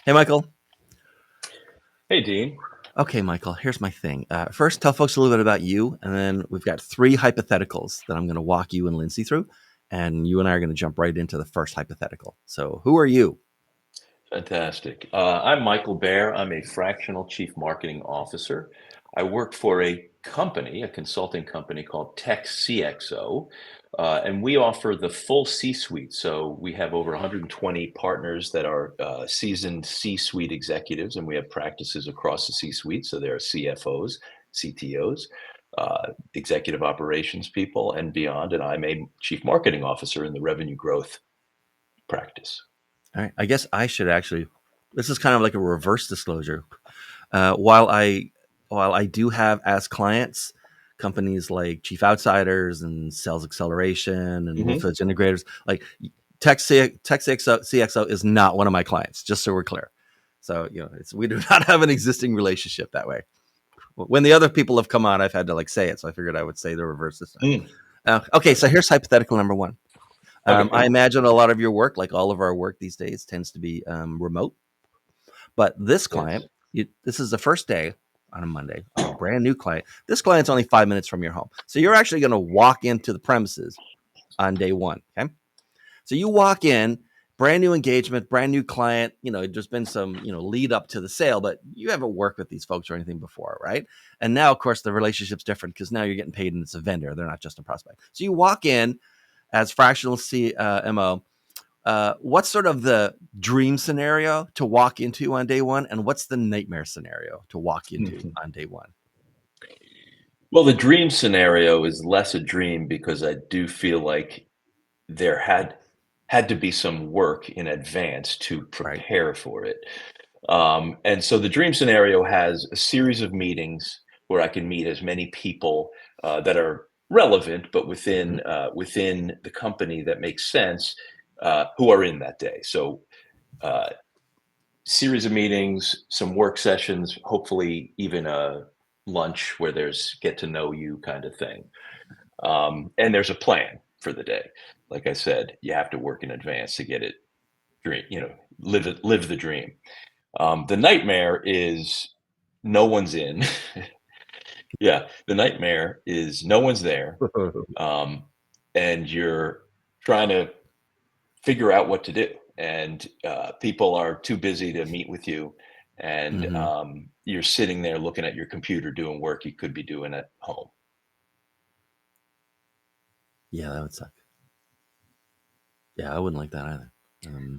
Hey, Michael. Hey, Dean. Okay, Michael, here's my thing. First, tell folks a little bit about you, and then we've got three hypotheticals that I'm going to walk you and Lindsay through, and you and I are going to jump right into the first hypothetical. So, who are you? Fantastic. I'm Michael Baer. I'm a fractional chief marketing officer. I work for a company, a consulting company called Tech CXO, and we offer the full C-suite. So we have over 120 partners that are seasoned C-suite executives, and we have practices across the C-suite. So there are CFOs, CTOs, executive operations people, and beyond. And I'm a chief marketing officer in the revenue growth practice. All right, I guess I should actually. This is kind of like a reverse disclosure. Uh, while I while I do have as clients companies like Chief Outsiders and Sales Acceleration and Mhm. Wolfedge Integrators, like Tech CXO is not one of my clients. Just so we're clear. So we do not have an existing relationship that way. When the other people have come on, I've had to say it, so I figured I would say the reverse this time. Mm. Okay, so Gotcha. here's hypothetical number one. I Okay. imagine a lot of your work, like all of our work these days, tends to be remote. But this Yes. client, this is the first day on a Monday of a brand new client. This client's only 5 minutes from your home. So you're actually going to walk into the premises on day one. Okay. So you walk in, brand new engagement, brand new client. There's been some, lead up to the sale, but you haven't worked with these folks or anything before, right? And now, of course, the relationship's different because now you're getting paid and it's a vendor. They're not just a prospect. So you walk in as fractional CMO. What's sort of the dream scenario to walk into on day one, and what's the nightmare scenario to walk into Mhm. on day one? Well, the dream scenario is less a dream because I do feel like there had to be some work in advance to Right. prepare for it. And so the dream scenario has a series of meetings where I can meet as many people that are relevant, but Mm-hmm. within the company that makes sense, who are in that day. So uh, series of meetings, some work sessions, hopefully even a lunch where there's get to know you kind of thing. And there's a plan for the day. Like I said, you have to work in advance to get it dream, live the dream. The nightmare is no one's in. Yeah, the nightmare is no one's there, um, and you're trying to figure out what to do. And people are too busy to meet with you. And Mm-hmm. you're sitting there looking at your computer doing work you could be doing at home. Yeah, that would suck. Yeah, I wouldn't like that either.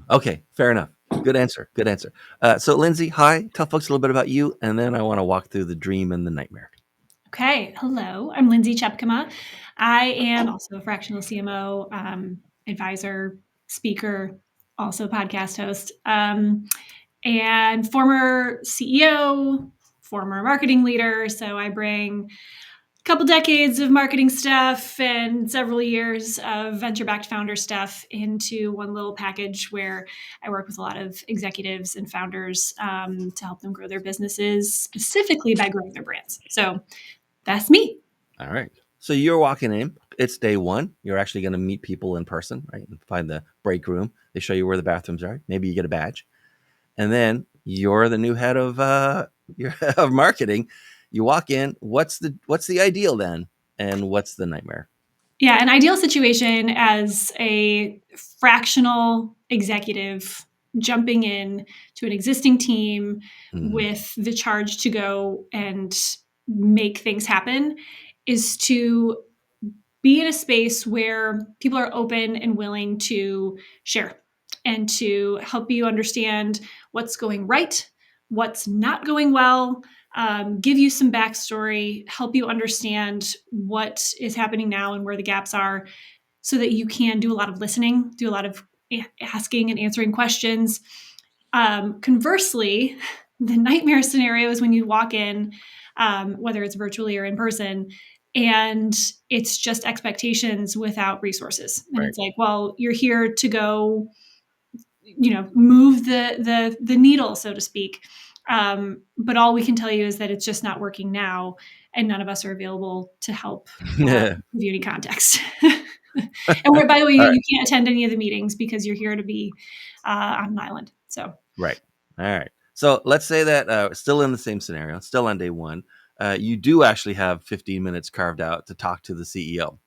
Okay, fair enough. Good answer. Good answer. So, Lindsay, hi. Tell folks a little bit about you, and then I want to walk through the dream and the nightmare. Okay, hello. I'm Lindsay Tjepkema. I am also a fractional CMO, advisor, speaker, also podcast host, and former CEO, former marketing leader. So I bring a couple decades of marketing stuff and several years of venture-backed founder stuff into one little package where I work with a lot of executives and founders to help them grow their businesses, specifically by growing their brands. So that's me. All right. So you're walking in. It's day one. You're actually going to meet people in person, right? And find the break room. They show you where the bathrooms are. Maybe you get a badge, and then you're the new head of of marketing. You walk in. What's the ideal then, and what's the nightmare? Yeah, an ideal situation as a fractional executive jumping in to an existing team Mm, with the charge to go and make things happen is to be in a space where people are open and willing to share and to help you understand what's going right, what's not going well, give you some backstory, help you understand what is happening now and where the gaps are, so that you can do a lot of listening, do a lot of asking and answering questions. Conversely, the nightmare scenario is when you walk in, whether it's virtually or in person, and it's just expectations without resources. And right. it's like, well, you're here to go, move the needle, so to speak. But all we can tell you is that it's just not working now, and none of us are available to help Yeah. give you any context. And by the way, All you, right. you can't attend any of the meetings because you're here to be on an island. So Right. All right. So let's say that still in the same scenario, still on day one, you do actually have 15 minutes carved out to talk to the CEO,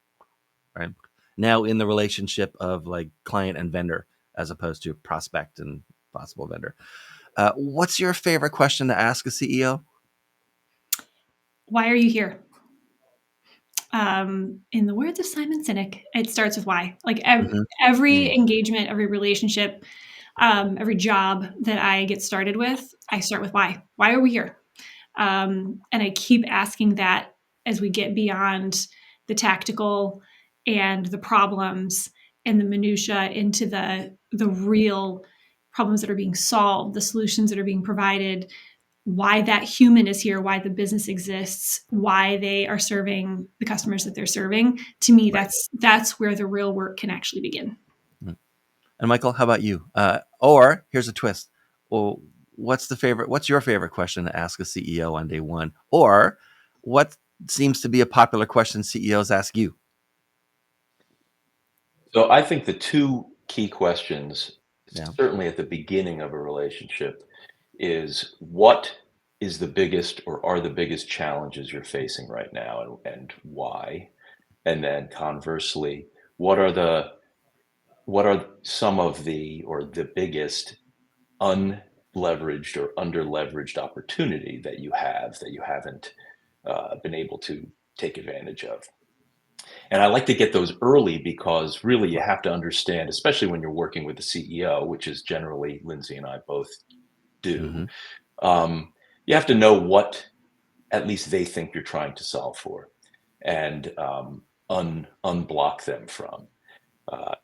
right? Now in the relationship of like client and vendor as opposed to prospect and possible vendor. What's your favorite question to ask a CEO? Why are you here? In the words of Simon Sinek, it starts with why. Like every engagement, every relationship, every job that I get started with, I start with why. Why are we here? And I keep asking that as we get beyond the tactical and the problems and the minutia into the real problems that are being solved, the solutions that are being provided, why that human is here, why the business exists, why they are serving the customers that they're serving. To me, Right. that's where the real work can actually begin. And Michael, how about you? Or here's a twist. Well, what's your favorite question to ask a CEO on day one? Or what seems to be a popular question CEOs ask you? So I think the two key questions, Yeah. certainly at the beginning of a relationship, is what is the biggest or are the biggest challenges you're facing right now and why? And then conversely, what are some of the biggest unleveraged or underleveraged opportunity that you haven't been able to take advantage of? And I like to get those early because really you have to understand, especially when you're working with the CEO, which is generally Lindsay and I both do. You have to know what at least they think you're trying to solve for, and unblock them from. Uh,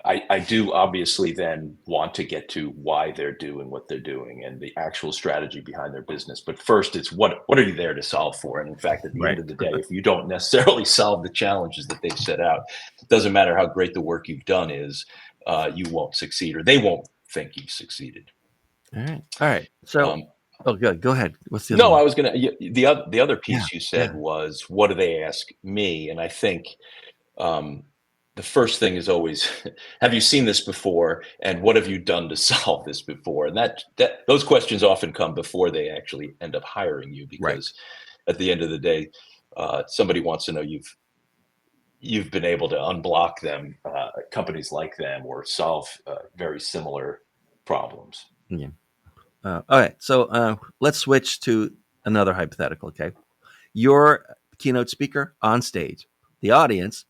I do obviously then want to get to why they're doing what they're doing and the actual strategy behind their business. But first, it's what are you there to solve for? And in fact, at the end Right. of the day, if you don't necessarily solve the challenges that they've set out, it doesn't matter how great the work you've done is, you won't succeed, or they won't think you've succeeded. All right. So, good. Go ahead. What's the other No, one? I was gonna. The other Yeah. piece you said was, what do they ask me? And I think um, the first thing is always, have you seen this before, and what have you done to solve this before? And that those questions often come before they actually end up hiring you, Right. because at the end of the day, somebody wants to know you've been able to unblock them, companies like them, or solve very similar problems. Yeah. All right. So let's switch to another hypothetical. Okay. Your keynote speaker on stage, the audience,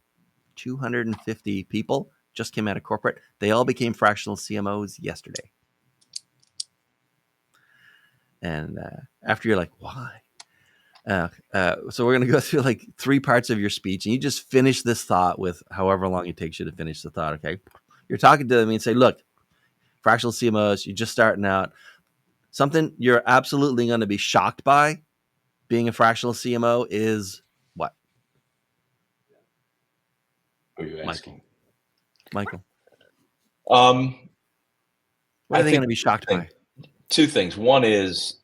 250 people just came out of corporate. They all became fractional CMOs yesterday. And after you're like, why? So we're going to go through like 3 parts of your speech, and you just finish this thought with however long it takes you to finish the thought. Okay. You're talking to them and say, look, fractional CMOs, you're just starting out. Something you're absolutely going to be shocked by being a fractional CMO is what? Are you asking? Michael. Um, What I are they think going to be shocked by? two things. One is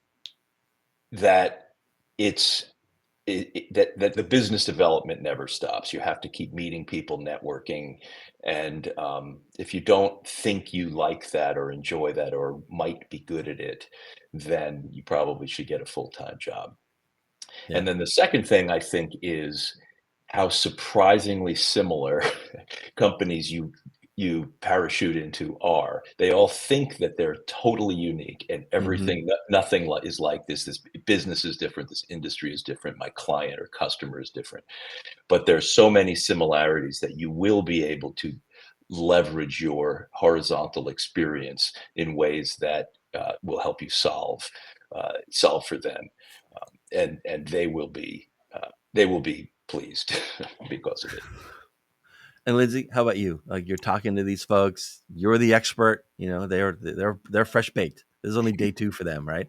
that it's that the business development never stops. You have to keep meeting people, networking, and if you don't think you like that or enjoy that or might be good at it, then you probably should get a full-time job. Yeah. And then the second thing I think is how surprisingly similar companies you parachute into are. They all think that they're totally unique and everything, nothing is like this. This business is different. This industry is different. My client or customer is different. But there's so many similarities that you will be able to leverage your horizontal experience in ways that will help you solve for them, and they will be pleased because of it. And Lindsay, how about you? Like you're talking to these folks, you're the expert. You know, they're fresh baked. This is only day 2 for them, right?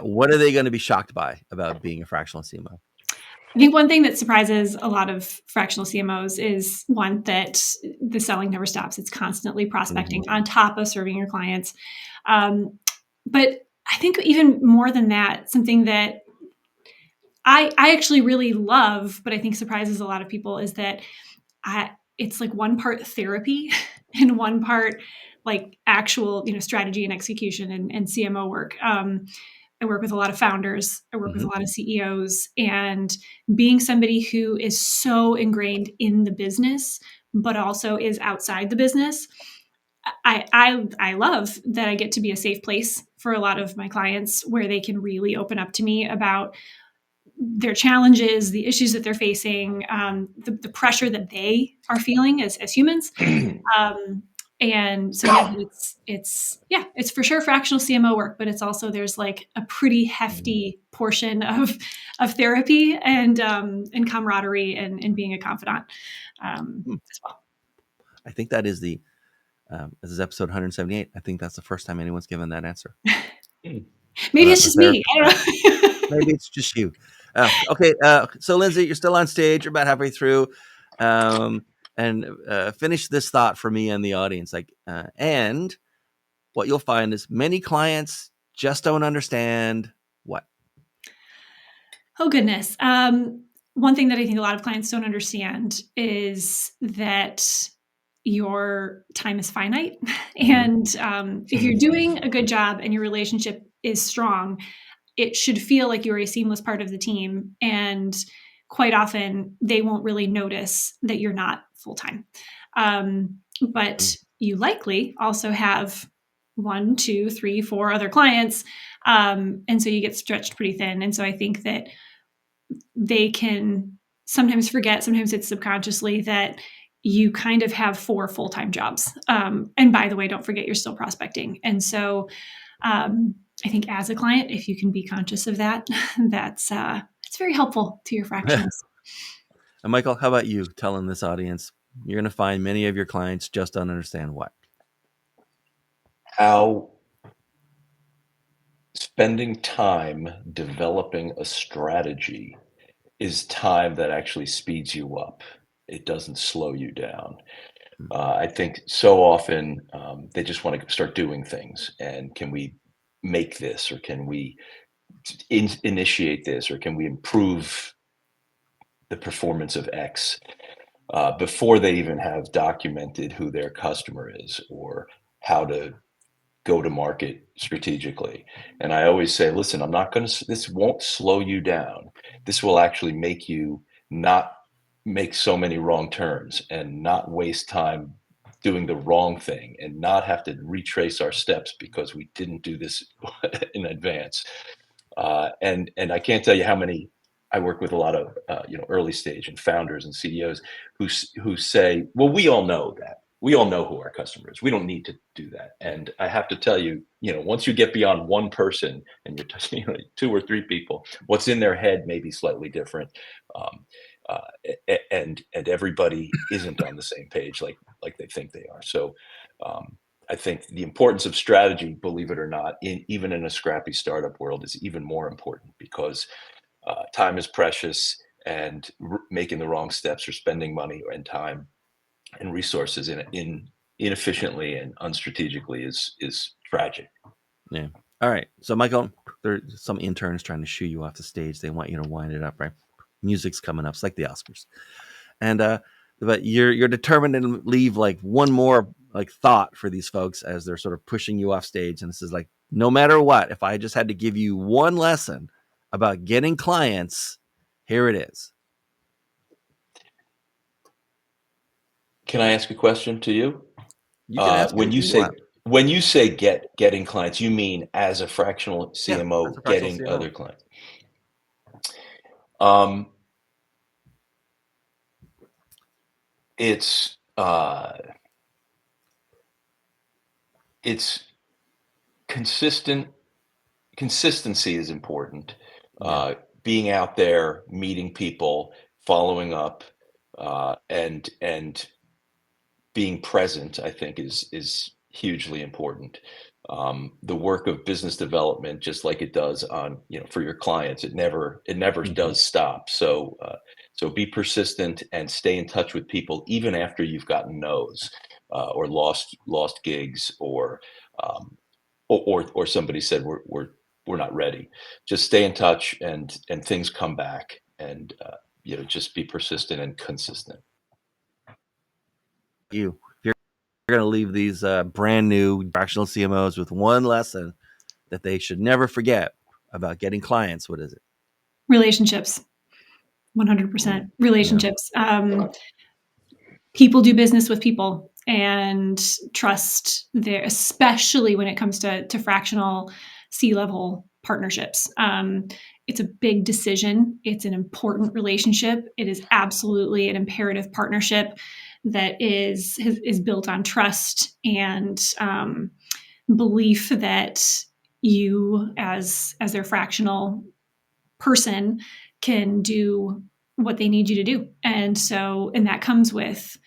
What are they going to be shocked by about being a fractional CMO? I think one thing that surprises a lot of fractional CMOs is one, that the selling never stops. It's constantly prospecting on top of serving your clients. But I think even more than that, something that I actually really love, but I think surprises a lot of people, is that it's like one part therapy and one part like actual, strategy and execution and CMO work. I work with a lot of founders. I work with a lot of CEOs, and being somebody who is so ingrained in the business, but also is outside the business. I love that I get to be a safe place for a lot of my clients where they can really open up to me about their challenges, the issues that they're facing, the pressure that they are feeling as humans. And so it's for sure fractional CMO work, but it's also, there's like a pretty hefty portion of therapy and camaraderie and being a confidant as well. I think that is this is episode 178. I think that's the first time anyone's given that answer. Maybe it's just me. I don't know. Maybe it's just you. Okay. So Lindsay, you're still on stage. You're about halfway through. And finish this thought for me and the audience. And what you'll find is many clients just don't understand what. Oh, goodness. One thing that I think a lot of clients don't understand is that your time is finite. And if you're doing a good job and your relationship is strong, it should feel like you're a seamless part of the team. And quite often they won't really notice that you're not full-time. But you likely also have 1, 2, 3, 4 other clients. And so you get stretched pretty thin. And so I think that they can sometimes forget, sometimes it's subconsciously, that you kind of have 4 full-time jobs. And by the way, don't forget you're still prospecting. And so I think as a client, if you can be conscious of that, that's it's very helpful to your fractionals. And Michael, how about you telling this audience, you're going to find many of your clients just don't understand what? How spending time developing a strategy is time that actually speeds you up. It doesn't slow you down. I think so often they just want to start doing things. And can we make this, or can we initiate this, or can we improve the performance of X before they even have documented who their customer is or how to go to market strategically. And I always say, listen, this won't slow you down. This will actually make you not make so many wrong turns and not waste time doing the wrong thing and not have to retrace our steps because we didn't do this in advance. And I can't tell you how many. I work with a lot of early stage and founders and CEOs who say, well, we all know that. We all know who our customer is. We don't need to do that. And I have to tell you, once you get beyond one person and you're touching 2 or 3 people, what's in their head may be slightly different. And everybody isn't on the same page like they think they are. So I think the importance of strategy, believe it or not, even in a scrappy startup world, is even more important because time is precious, and making the wrong steps or spending money and time and resources inefficiently and unstrategically is tragic. Yeah. All right. So Michael, there's some interns trying to shoo you off the stage. They want you to wind it up, right? Music's coming up. It's like the Oscars. And but you're determined to leave like one more like thought for these folks as they're sort of pushing you off stage. And this is like, no matter what, if I just had to give you one lesson about getting clients, here it is. Can I ask a question to you? You can ask when you say getting clients, you mean as a fractional CMO, as a fractional getting CMO. other clients? It's consistent. Consistency is important. Being out there, meeting people, following up, and being present, I think is hugely important. The work of business development, just like it does on, for your clients, it never does stop. So be persistent and stay in touch with people even after you've gotten no's or lost gigs or somebody said we're not ready. Just stay in touch and things come back, and just be persistent and consistent. You. We're going to leave these brand new fractional CMOs with one lesson that they should never forget about getting clients. What is it? Relationships. 100% relationships. People do business with people, and trust there, especially when it comes to fractional C-level partnerships. It's a big decision. It's an important relationship. It is absolutely an imperative partnership that is built on trust and belief that you, as their fractional person, can do what they need you to do. And that comes with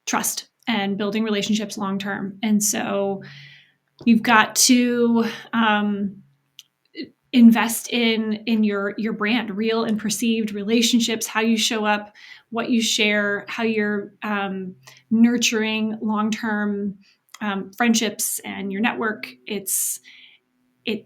trust and building relationships long term. And so you've got to invest in your brand, real and perceived relationships, how you show up, what you share, how you're nurturing long term friendships and your network.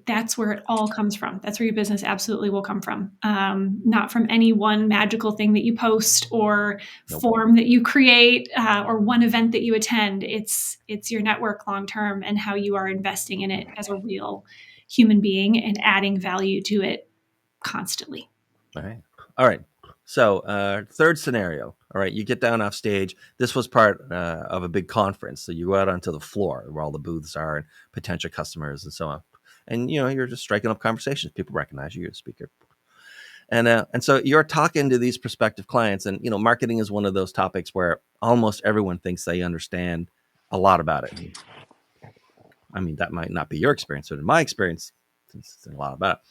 That's where it all comes from. That's where your business absolutely will come from. Not from any one magical thing that you post or form that you create or one event that you attend. It's your network long term and how you are investing in it as a real human being and adding value to it constantly. All right. So third scenario. All right. You get down off stage. This was part of a big conference. So you go out onto the floor where all the booths are and potential customers and so on. And, you're just striking up conversations. People recognize you. You're a speaker. And so you're talking to these prospective clients. And, marketing is one of those topics where almost everyone thinks they understand a lot about it. I mean, that might not be your experience, but in my experience, it's a lot about it.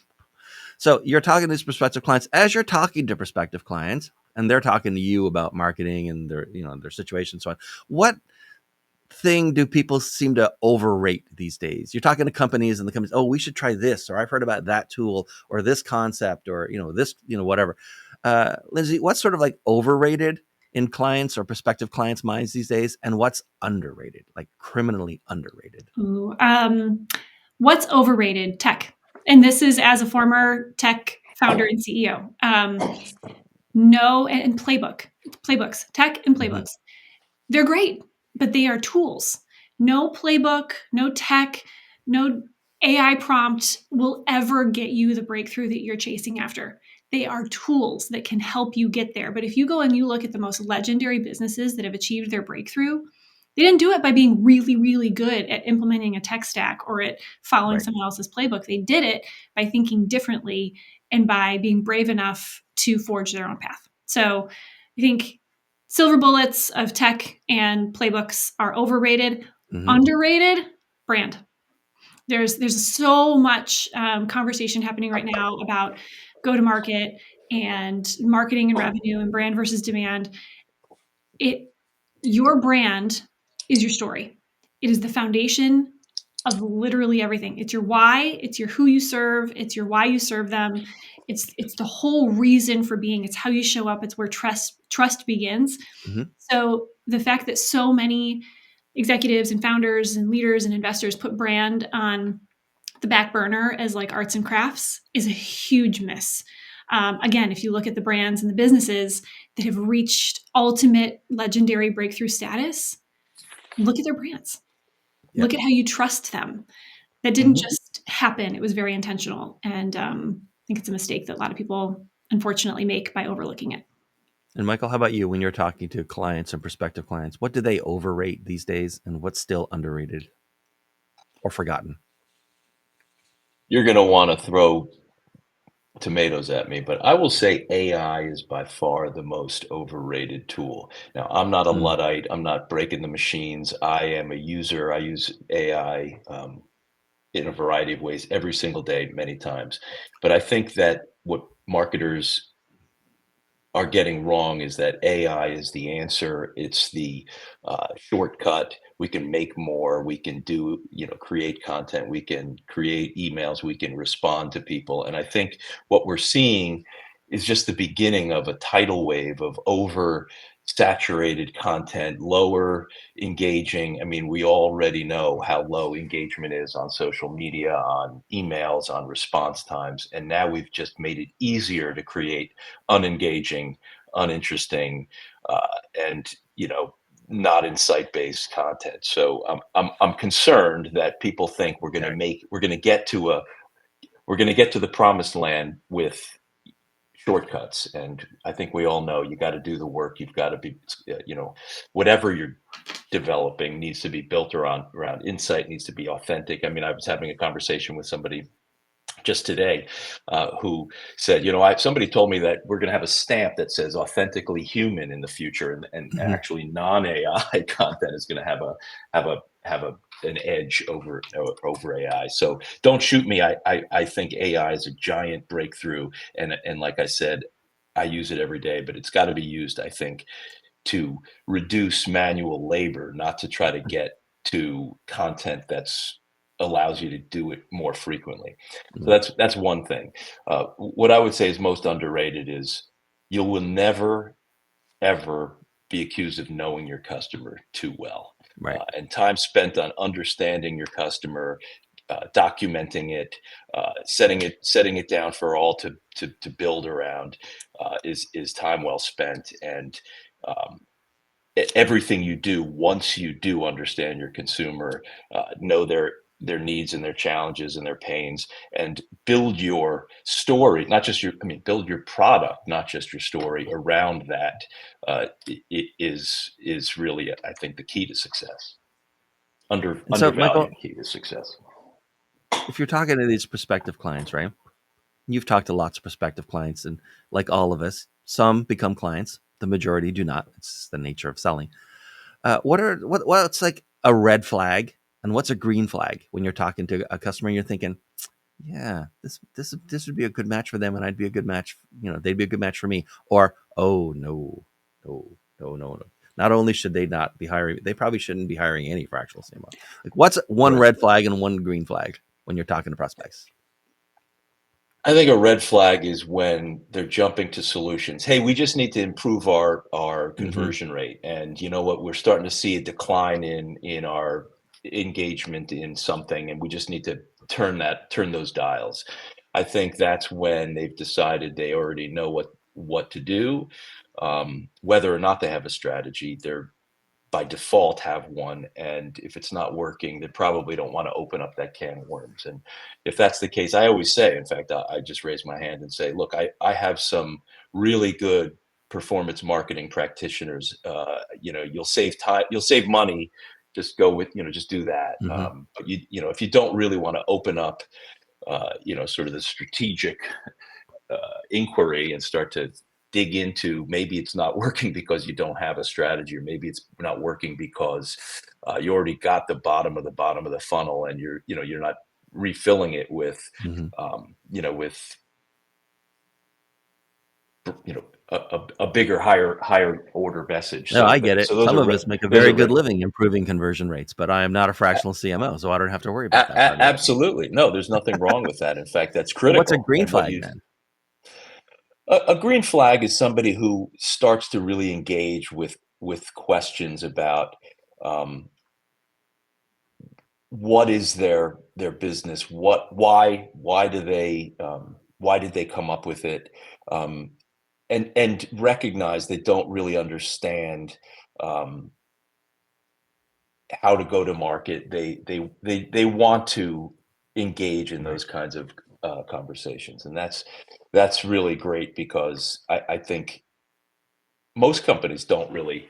So you're talking to these prospective clients. As you're talking to prospective clients, and they're talking to you about marketing and their situation and so on, what thing do people seem to overrate these days? You're talking to companies, and the companies, oh, we should try this, or I've heard about that tool, or this concept, or this, whatever. Lindsay, what's sort of like overrated in clients or prospective clients' minds these days, and what's underrated, like criminally underrated? Ooh, what's overrated? Tech. And this is as a former tech founder and CEO. No, and playbooks, tech and playbooks. They're great, but they are tools. No playbook, no tech, no AI prompt will ever get you the breakthrough that you're chasing after. They are tools that can help you get there. But if you go and you look at the most legendary businesses that have achieved their breakthrough, they didn't do it by being really, really good at implementing a tech stack or at following someone else's playbook. They did it by thinking differently and by being brave enough to forge their own path. So I think silver bullets of tech and playbooks are overrated. Underrated, brand. There's so much conversation happening right now about go-to-market and marketing and revenue and brand versus demand. Your brand is your story. It is the foundation of literally everything. It's your why, it's your who you serve, it's your why you serve them. It's the whole reason for being. It's how you show up. It's where trust begins. So the fact that so many executives and founders and leaders and investors put brand on the back burner as like arts and crafts is a huge miss. Again, if you look at the brands and the businesses that have reached ultimate legendary breakthrough status, look at their brands. Yep. Look at how you trust them. That didn't just happen. It was very intentional. And I think it's a mistake that a lot of people unfortunately make by overlooking it. And Michael, how about you when you're talking to clients and prospective clients? What do they overrate these days, and what's still underrated or forgotten? You're going to want to throw tomatoes at me, but I will say AI is by far the most overrated tool. Now, I'm not a Luddite. I'm not breaking the machines. I am a user. I use AI in a variety of ways every single day, many times. But I think that what marketers are getting wrong is that AI is the answer. It's the shortcut. We can make more. We can do, create content. We can create emails. We can respond to people. And I think what we're seeing is just the beginning of a tidal wave of over-saturated content, lower engaging. I mean, we already know how low engagement is on social media, on emails, on response times. And now we've just made it easier to create unengaging, uninteresting, and not insight-based content. So I'm concerned that people think we're going to get to the promised land with shortcuts. And I think we all know you got to do the work. You've got to be, whatever you're developing needs to be built around insight, needs to be authentic. I mean, I was having a conversation with somebody just today who said, somebody told me that we're going to have a stamp that says authentically human in the future, and actually non-AI content is going to have an edge over AI. So don't shoot me. I think AI is a giant breakthrough, and like I said, I use it every day, but it's got to be used, I think, to reduce manual labor, not to try to get to content that's allows you to do it more frequently. So that's one thing. What I would say is most underrated is you will never, ever be accused of knowing your customer too well. Right. And time spent on understanding your customer, documenting it, setting it down for all to build around, is time well spent. And everything you do, once you do understand your consumer, know their needs and their challenges and their pains, and build your story, build your product, not just your story around that, is really, I think, the key to success. So, Undervalued Michael, key to success. if you're talking to these prospective clients, right? You've talked to lots of prospective clients, and like all of us, some become clients. The majority do not. It's the nature of selling. What's like a red flag and what's a green flag when you're talking to a customer and you're thinking, yeah, this would be a good match for them, and I'd be a good match. They'd be a good match for me. Or, oh no. Not only should they not be hiring, they probably shouldn't be hiring any fractional CMO. Like, what's one red flag and one green flag when you're talking to prospects? I think a red flag is when they're jumping to solutions. Hey, we just need to improve our conversion rate, and you know what? We're starting to see a decline in our engagement in something, and we just need to turn those dials. I think that's when they've decided they already know what to do. Whether or not they have a strategy, they're by default have one, and if it's not working, they probably don't want to open up that can of worms. And if that's the case, I always say, in fact, I just raise my hand and say, look, I have some really good performance marketing practitioners. You'll save time, you'll save money, just go with, just do that. But if you don't really want to open up sort of the strategic inquiry and start to dig into, maybe it's not working because you don't have a strategy, or maybe it's not working because you already got the bottom of the funnel, and you're not refilling it with a bigger, higher order message. No, I get it. So those Some are of us make a very good living improving conversion rates, but I am not a fractional CMO, so I don't have to worry about that. Absolutely. No, there's nothing wrong with that. In fact, that's critical. What's a green flag then? A green flag is somebody who starts to really engage with questions about what is their business, why did they come up with it, and recognize they don't really understand how to go to market. They want to engage in those kinds of conversations, and that's really great, because I think most companies don't really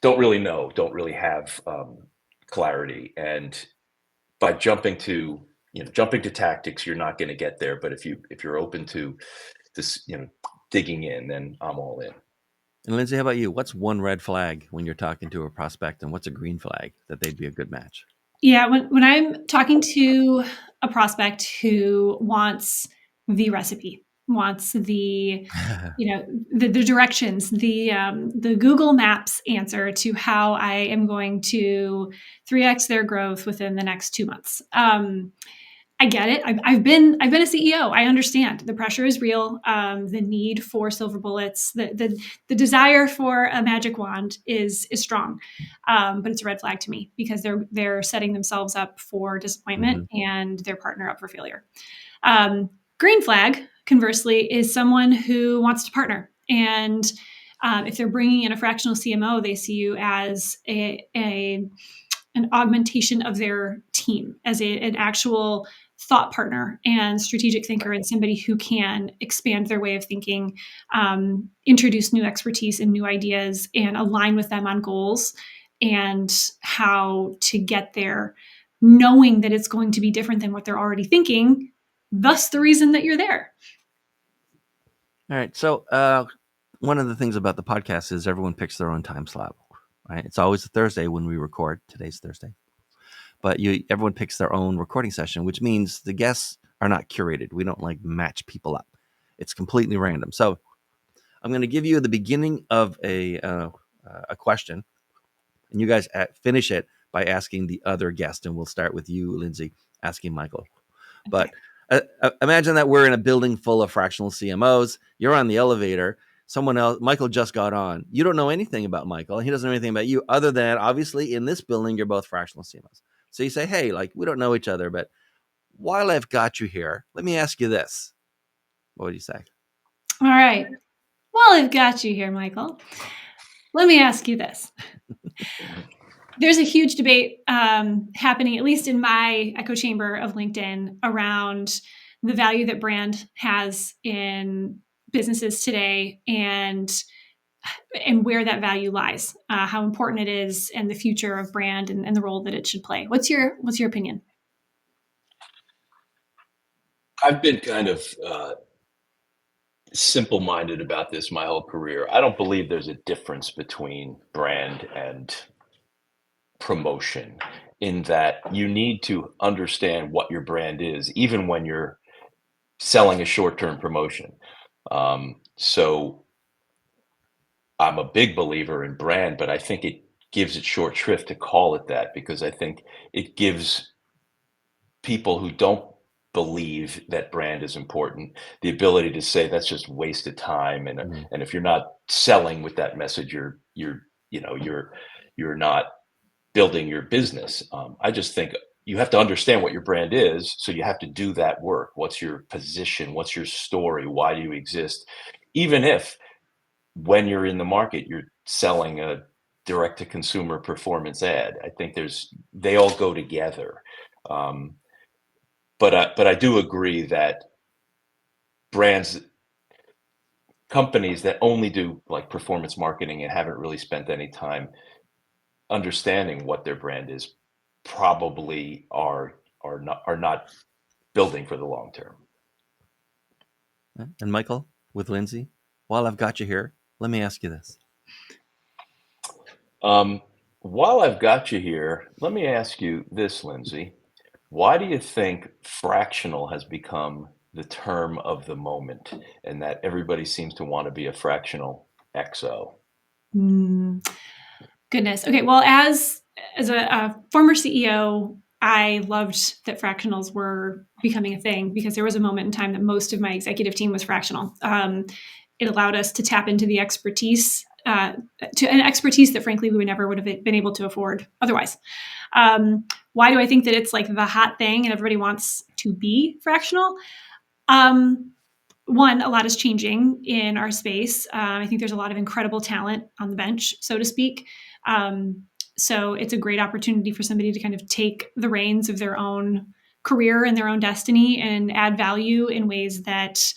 have clarity, and by jumping to tactics, you're not going to get there. But if you're open to this, digging in, then I'm all in. And Lindsay, how about you? What's one red flag when you're talking to a prospect, and what's a green flag that they'd be a good match? Yeah, when I'm talking to a prospect who wants the recipe, wants the the directions, the Google Maps answer to how I am going to 3x their growth within the next 2 months. I get it. I've been a CEO. I understand the pressure is real. The need for silver bullets, the desire for a magic wand is strong, but it's a red flag to me, because they're setting themselves up for disappointment and their partner up for failure. Green flag, conversely, is someone who wants to partner and If they're bringing in a fractional CMO, they see you as an augmentation of their team, as an actual thought partner and strategic thinker, and somebody who can expand their way of thinking, introduce new expertise and new ideas, and align with them on goals and how to get there, knowing that it's going to be different than what they're already thinking, thus the reason that you're there. All right. So one of the things about the podcast is everyone picks their own time slot, right? It's always a Thursday when we record. Today's Thursday. But everyone picks their own recording session, which means the guests are not curated. We don't match people up. It's completely random. So I'm going to give you the beginning of a question, and you guys finish it by asking the other guest. And we'll start with you, Lindsay, asking Michael. But imagine that we're in a building full of fractional CMOs. You're on the elevator. Someone else, Michael just got on. You don't know anything about Michael. He doesn't know anything about you other than, obviously, in this building, you're both fractional CMOs. So you say, hey, we don't know each other, but while I've got you here, let me ask you this. What would you say? All right. While I've got you here, Michael, let me ask you this. There's a huge debate happening, at least in my echo chamber of LinkedIn, around the value that brand has in businesses today and where that value lies, how important it is, and the future of brand and the role that it should play. What's your opinion? I've been kind of simple-minded about this my whole career. I don't believe there's a difference between brand and promotion, in that you need to understand what your brand is, even when you're selling a short-term promotion. So I'm a big believer in brand, but I think it gives it short shrift to call it that, because I think it gives people who don't believe that brand is important the ability to say that's just wasted time, and if you're not selling with that message, you're not building your business. I just think you have to understand what your brand is, so you have to do that work. What's your position? What's your story? Why do you exist? Even if when you're in the market you're selling a direct to consumer performance ad, I think they all go together. But I do agree that companies that only do performance marketing and haven't really spent any time understanding what their brand is probably are not building for the long term. And Michael, with Lindsay, while I've got you here, let me ask you this. While I've got you here, let me ask you this, Lindsay. Why do you think fractional has become the term of the moment, and that everybody seems to want to be a fractional XO? Goodness. Okay. Well, as a former CEO, I loved that fractionals were becoming a thing, because there was a moment in time that most of my executive team was fractional. It allowed us to tap into the expertise, to an expertise that frankly we never would have been able to afford otherwise. Why do I think that it's the hot thing and everybody wants to be fractional? One, a lot is changing in our space. I think there's a lot of incredible talent on the bench, so to speak. So it's a great opportunity for somebody to kind of take the reins of their own career and their own destiny and add value in ways that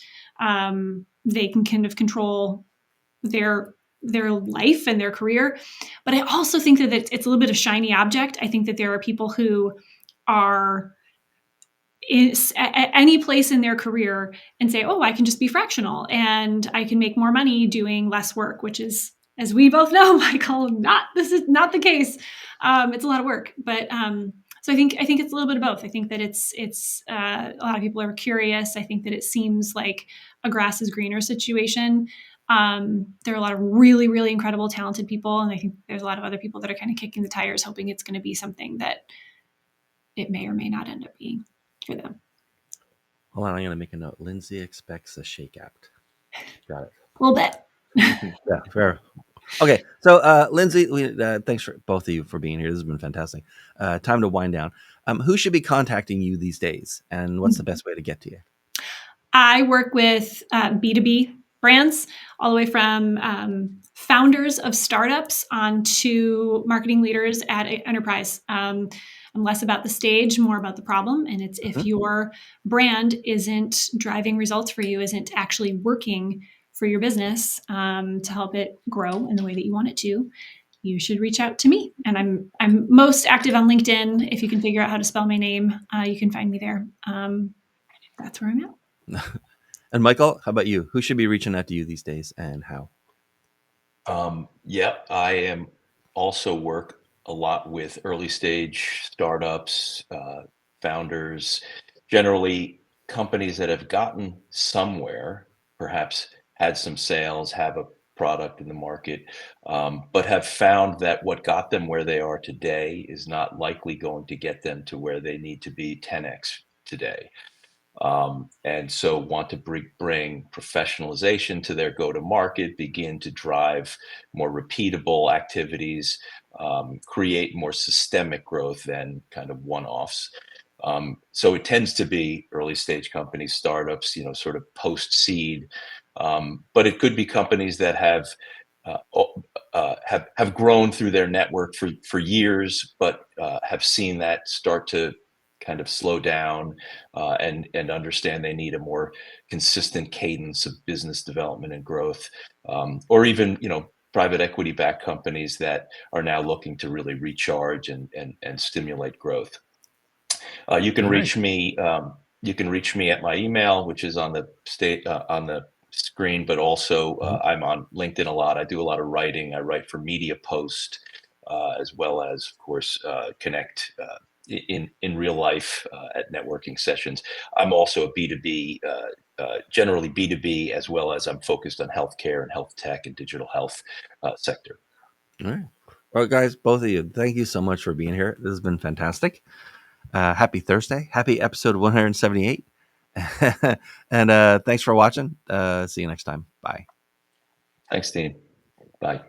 they can kind of control their life and their career. But I also think that it's a little bit of shiny object. I think that there are people who are at any place in their career and say, oh, I can just be fractional and I can make more money doing less work, which is, as we both know, Michael, this is not the case. It's a lot of work, but so I think it's a little bit of both. I think that it's a lot of people are curious. I think that it seems like a grass is greener situation. There are a lot of really, really incredible, talented people, and I think there's a lot of other people that are kind of kicking the tires, hoping it's going to be something that it may or may not end up being for them. Hold on, I'm going to make a note. Lindsay expects a shakeout. Got it. A little bit. Yeah, fair. Okay, so Lindsay, thanks for both of you for being here. This has been fantastic. Time to wind down. Who should be contacting you these days, and what's the best way to get to you? I work with B2B brands, all the way from founders of startups on to marketing leaders at enterprise. I'm less about the stage, more about the problem. And it's if your brand isn't driving results for you, isn't actually working for your business to help it grow in the way that you want it to, you should reach out to me. And I'm most active on LinkedIn. If you can figure out how to spell my name, you can find me there. That's where I'm at. And Michael, how about you? Who should be reaching out to you these days and how? I am also work a lot with early stage startups, founders, generally companies that have gotten somewhere, perhaps had some sales, have a product in the market, but have found that what got them where they are today is not likely going to get them to where they need to be 10x today. And so want to bring professionalization to their go-to-market, begin to drive more repeatable activities, create more systemic growth than kind of one-offs. So it tends to be early stage companies, startups, sort of post-seed, but it could be companies that have grown through their network for years, but have seen that start to kind of slow down and understand they need a more consistent cadence of business development and growth, or even private equity backed companies that are now looking to really recharge and stimulate growth. You can reach me. You can reach me at my email, which is on the screen, but also I'm on LinkedIn a lot. I do a lot of writing. I write for Media Post, as well as, of course, connect in real life at networking sessions. I'm also a B2B, generally B2B, as well as I'm focused on healthcare and health tech and digital health sector. All right. Well, guys, both of you, thank you so much for being here. This has been fantastic. Happy Thursday. Happy episode 178. And thanks for watching. See you next time. Bye. Thanks, Dean. Bye.